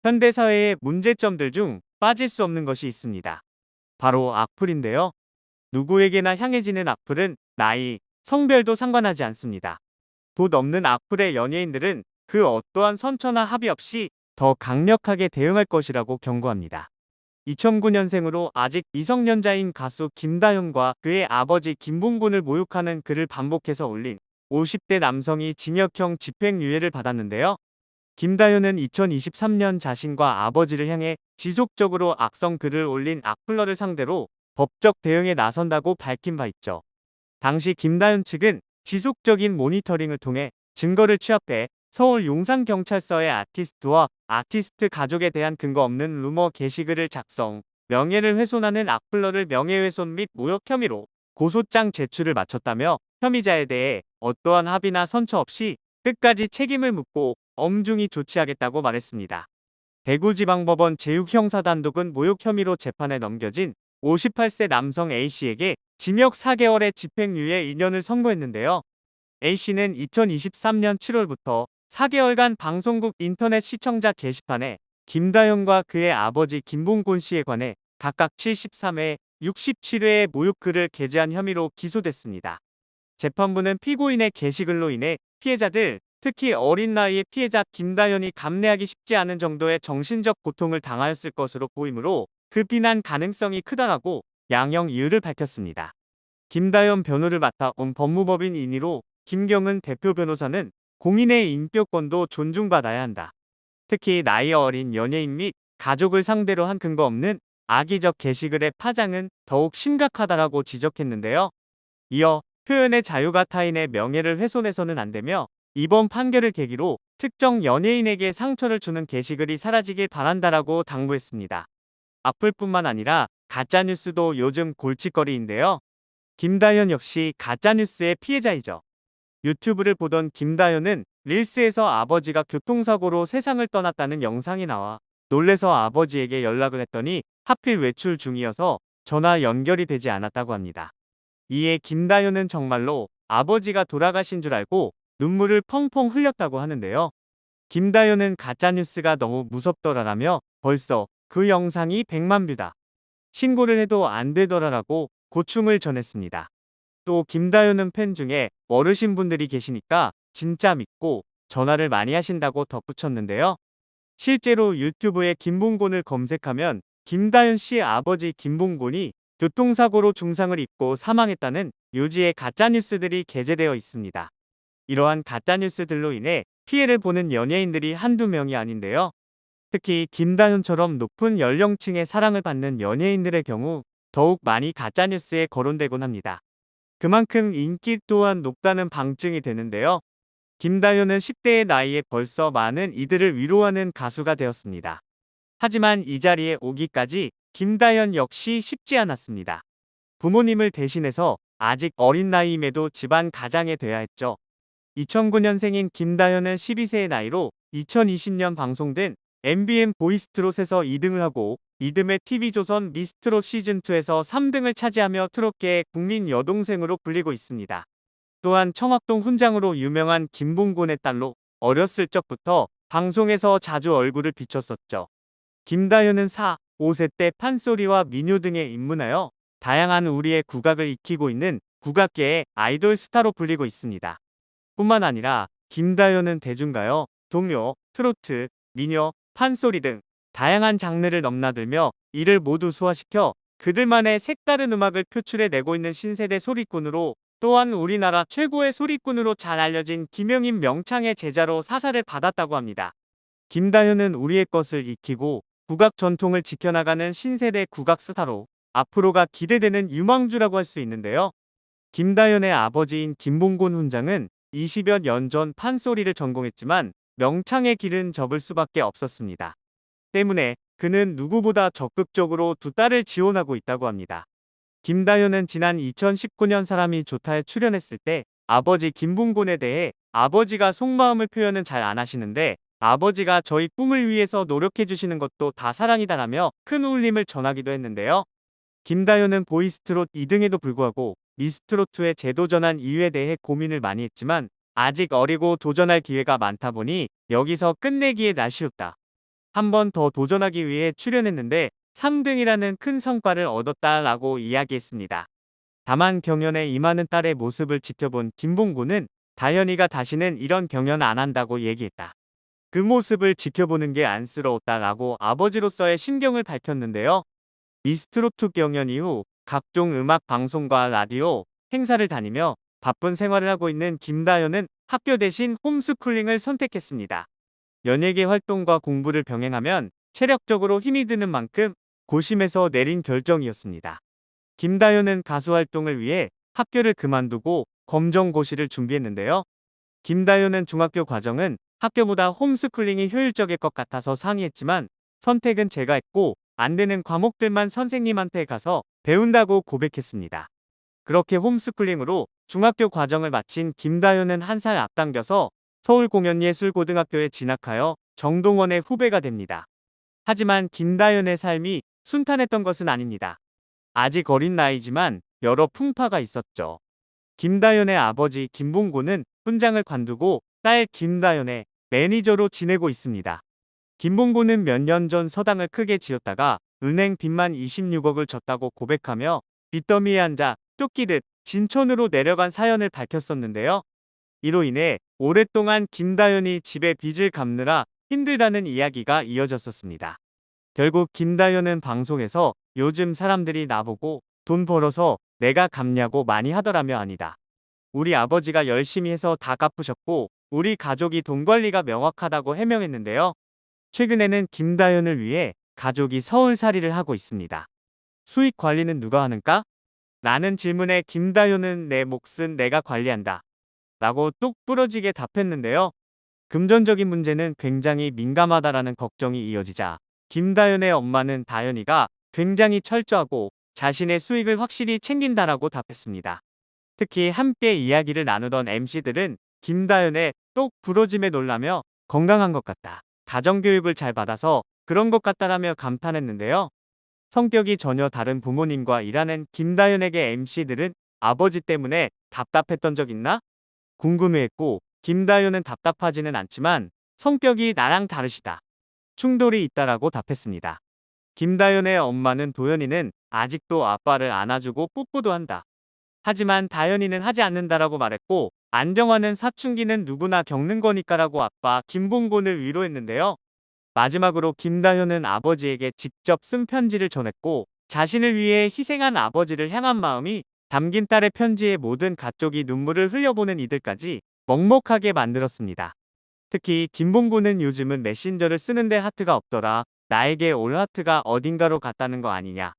현대사회의 문제점들 중 빠질 수 없는 것이 있습니다. 바로 악플인데요. 누구에게나 향해지는 악플은 나이, 성별도 상관하지 않습니다. 도 넘는 악플의 연예인들은 그 어떠한 선처나 합의 없이 더 강력하게 대응할 것이라고 경고합니다. 2009년생으로 아직 미성년자인 가수 김다현과 그의 아버지 김봉곤을 모욕하는 글을 반복해서 올린 50대 남성이 징역형 집행유예를 받았는데요. 김다현은 2023년 자신과 아버지를 향해 지속적으로 악성 글을 올린 악플러를 상대로 법적 대응에 나선다고 밝힌 바 있죠. 당시 김다현 측은 지속적인 모니터링을 통해 증거를 취합해 서울 용산경찰서의 아티스트와 아티스트 가족에 대한 근거 없는 루머 게시글을 작성, 명예를 훼손하는 악플러를 명예훼손 및 모욕 혐의로 고소장 제출을 마쳤다며 혐의자에 대해 어떠한 합의나 선처 없이 끝까지 책임을 묻고 엄중히 조치하겠다고 말했습니다. 대구지방법원 제6형사단독은 모욕 혐의로 재판에 넘겨진 58세 남성 A씨에게 징역 4개월의 집행유예 2년을 선고했는데요. A씨는 2023년 7월부터 4개월간 방송국 인터넷 시청자 게시판에 김다현과 그의 아버지 김봉곤 씨에 관해 각각 73회, 67회의 모욕글을 게재한 혐의로 기소됐습니다. 재판부는 피고인의 게시글로 인해 피해자들, 특히 어린 나이의 피해자 김다현이 감내하기 쉽지 않은 정도의 정신적 고통을 당하였을 것으로 보이므로 그 비난 가능성이 크다라고 양형 이유를 밝혔습니다. 김다현 변호를 맡아온 법무법인 인희로 김경은 대표 변호사는 공인의 인격권도 존중받아야 한다. 특히 나이 어린 연예인 및 가족을 상대로 한 근거 없는 악의적 게시글의 파장은 더욱 심각하다라고 지적했는데요. 이어 표현의 자유가 타인의 명예를 훼손해서는 안 되며 이번 판결을 계기로 특정 연예인에게 상처를 주는 게시글이 사라지길 바란다라고 당부했습니다. 악플뿐만 아니라 가짜뉴스도 요즘 골칫거리인데요. 김다현 역시 가짜뉴스의 피해자이죠. 유튜브를 보던 김다현은 릴스에서 아버지가 교통사고로 세상을 떠났다는 영상이 나와 놀래서 아버지에게 연락을 했더니 하필 외출 중이어서 전화 연결이 되지 않았다고 합니다. 이에 김다현은 정말로 아버지가 돌아가신 줄 알고 눈물을 펑펑 흘렸다고 하는데요. 김다현은 가짜뉴스가 너무 무섭더라라며 벌써 그 영상이 100만 뷰다. 신고를 해도 안 되더라라고 고충을 전했습니다. 또 김다현은 팬 중에 어르신 분들이 계시니까 진짜 믿고 전화를 많이 하신다고 덧붙였는데요. 실제로 유튜브에 김봉곤을 검색하면 김다현 씨의 아버지 김봉곤이 교통사고로 중상을 입고 사망했다는 요지의 가짜뉴스들이 게재되어 있습니다. 이러한 가짜뉴스들로 인해 피해를 보는 연예인들이 한두 명이 아닌데요. 특히 김다현처럼 높은 연령층의 사랑을 받는 연예인들의 경우 더욱 많이 가짜뉴스에 거론되곤 합니다. 그만큼 인기 또한 높다는 방증이 되는데요. 김다현은 10대의 나이에 벌써 많은 이들을 위로하는 가수가 되었습니다. 하지만 이 자리에 오기까지 김다현 역시 쉽지 않았습니다. 부모님을 대신해서 아직 어린 나이임에도 집안 가장이 돼야 했죠. 2009년생인 김다현은 12세의 나이로 2020년 방송된 MBN 보이스트롯에서 2등을 하고 이듬해 TV조선 미스트롯 시즌2에서 3등을 차지하며 트롯계의 국민 여동생으로 불리고 있습니다. 또한 청학동 훈장으로 유명한 김봉곤의 딸로 어렸을 적부터 방송에서 자주 얼굴을 비췄었죠. 김다현은 4, 5세 때 판소리와 민요 등에 입문하여 다양한 우리의 국악을 익히고 있는 국악계의 아이돌 스타로 불리고 있습니다. 뿐만 아니라 김다현은 대중가요, 동요, 트로트, 민요, 판소리 등 다양한 장르를 넘나들며 이를 모두 소화시켜 그들만의 색다른 음악을 표출해내고 있는 신세대 소리꾼으로 또한 우리나라 최고의 소리꾼으로 잘 알려진 김영임 명창의 제자로 사사를 받았다고 합니다. 김다현은 우리의 것을 익히고 국악 전통을 지켜나가는 신세대 국악 스타로 앞으로가 기대되는 유망주라고 할 수 있는데요. 김다현의 아버지인 김봉곤 훈장은 20여 년 전 판소리를 전공했지만 명창의 길은 접을 수밖에 없었습니다. 때문에 그는 누구보다 적극적으로 두 딸을 지원하고 있다고 합니다. 김다현은 지난 2019년 사람이 좋다에 출연했을 때 아버지 김봉곤에 대해 아버지가 속마음을 표현은 잘 안 하시는데 아버지가 저희 꿈을 위해서 노력해 주시는 것도 다 사랑이다라며 큰 울림을 전하기도 했는데요. 김다현은 보이스트롯 2등에도 불구하고 미스트롯2에 재도전한 이유에 대해 고민을 많이 했지만 아직 어리고 도전할 기회가 많다 보니 여기서 끝내기에 아쉬웠다. 한 번 더 도전하기 위해 출연했는데 3등이라는 큰 성과를 얻었다라고 이야기했습니다. 다만 경연에 임하는 딸의 모습을 지켜본 김봉구는 다현이가 다시는 이런 경연 안 한다고 얘기했다. 그 모습을 지켜보는 게 안쓰러웠다라고 아버지로서의 심경을 밝혔는데요. 미스트롯2 경연 이후 각종 음악 방송과 라디오, 행사를 다니며 바쁜 생활을 하고 있는 김다현은 학교 대신 홈스쿨링을 선택했습니다. 연예계 활동과 공부를 병행하면 체력적으로 힘이 드는 만큼 고심해서 내린 결정이었습니다. 김다현은 가수 활동을 위해 학교를 그만두고 검정고시를 준비했는데요. 김다현은 중학교 과정은 학교보다 홈스쿨링이 효율적일 것 같아서 상의했지만 선택은 제가 했고 안 되는 과목들만 선생님한테 가서 배운다고 고백했습니다. 그렇게 홈스쿨링으로 중학교 과정을 마친 김다현은 한 살 앞당겨서 서울공연예술고등학교에 진학하여 정동원의 후배가 됩니다. 하지만 김다현의 삶이 순탄했던 것은 아닙니다. 아직 어린 나이지만 여러 풍파가 있었죠. 김다현의 아버지 김봉고는 훈장을 관두고 딸 김다현의 매니저로 지내고 있습니다. 김봉고는 몇 년 전 서당을 크게 지었다가 은행 빚만 26억을 졌다고 고백하며 빚더미에 앉아 쫓기듯 진천으로 내려간 사연을 밝혔었는데요. 이로 인해 오랫동안 김다현이 집에 빚을 갚느라 힘들다는 이야기가 이어졌었습니다. 결국 김다현은 방송에서 요즘 사람들이 나보고 돈 벌어서 내가 갚냐고 많이 하더라며 아니다. 우리 아버지가 열심히 해서 다 갚으셨고 우리 가족이 돈 관리가 명확하다고 해명했는데요. 최근에는 김다현을 위해 가족이 서울살이를 하고 있습니다. 수익 관리는 누가 하는가? 라는 질문에 김다현은 내 몫은 내가 관리한다. 라고 뚝 부러지게 답했는데요. 금전적인 문제는 굉장히 민감하다라는 걱정이 이어지자 김다현의 엄마는 다현이가 굉장히 철저하고 자신의 수익을 확실히 챙긴다라고 답했습니다. 특히 함께 이야기를 나누던 MC들은 김다현의 똑 부러짐에 놀라며 건강한 것 같다. 가정교육을 잘 받아서 그런 것 같다라며 감탄했는데요. 성격이 전혀 다른 부모님과 일하는 김다현에게 MC들은 아버지 때문에 답답했던 적 있나? 궁금해했고 김다현은 답답하지는 않지만 성격이 나랑 다르시다. 충돌이 있다라고 답했습니다. 김다현의 엄마는 도현이는 아직도 아빠를 안아주고 뽀뽀도 한다. 하지만 다현이는 하지 않는다라고 말했고 안정화는 사춘기는 누구나 겪는 거니까라고 아빠 김봉곤을 위로했는데요. 마지막으로 김다현은 아버지에게 직접 쓴 편지를 전했고 자신을 위해 희생한 아버지를 향한 마음이 담긴 딸의 편지에 모든 가족이 눈물을 흘려보는 이들까지 먹먹하게 만들었습니다. 특히 김봉곤은 요즘은 메신저를 쓰는데 하트가 없더라. 나에게 올 하트가 어딘가로 갔다는 거 아니냐.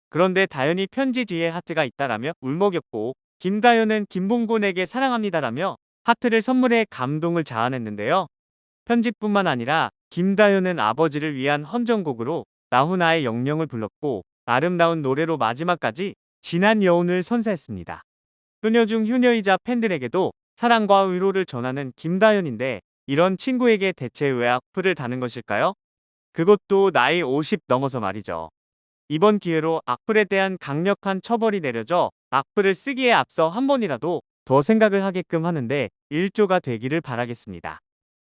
그런데 다현이 편지 뒤에 하트가 있다라며 울먹였고 김다현은 김봉곤에게 사랑합니다라며 하트를 선물해 감동을 자아냈는데요. 편지뿐만 아니라 김다현은 아버지를 위한 헌정곡으로 나훈아의 영령을 불렀고 아름다운 노래로 마지막까지 진한 여운을 선사했습니다. 효녀 중 효녀이자 팬들에게도 사랑과 위로를 전하는 김다현인데 이런 친구에게 대체 왜 악플을 다는 것일까요? 그것도 나이 50 넘어서 말이죠. 이번 기회로 악플에 대한 강력한 처벌이 내려져 악플을 쓰기에 앞서 한 번이라도 더 생각을 하게끔 하는데 일조가 되기를 바라겠습니다.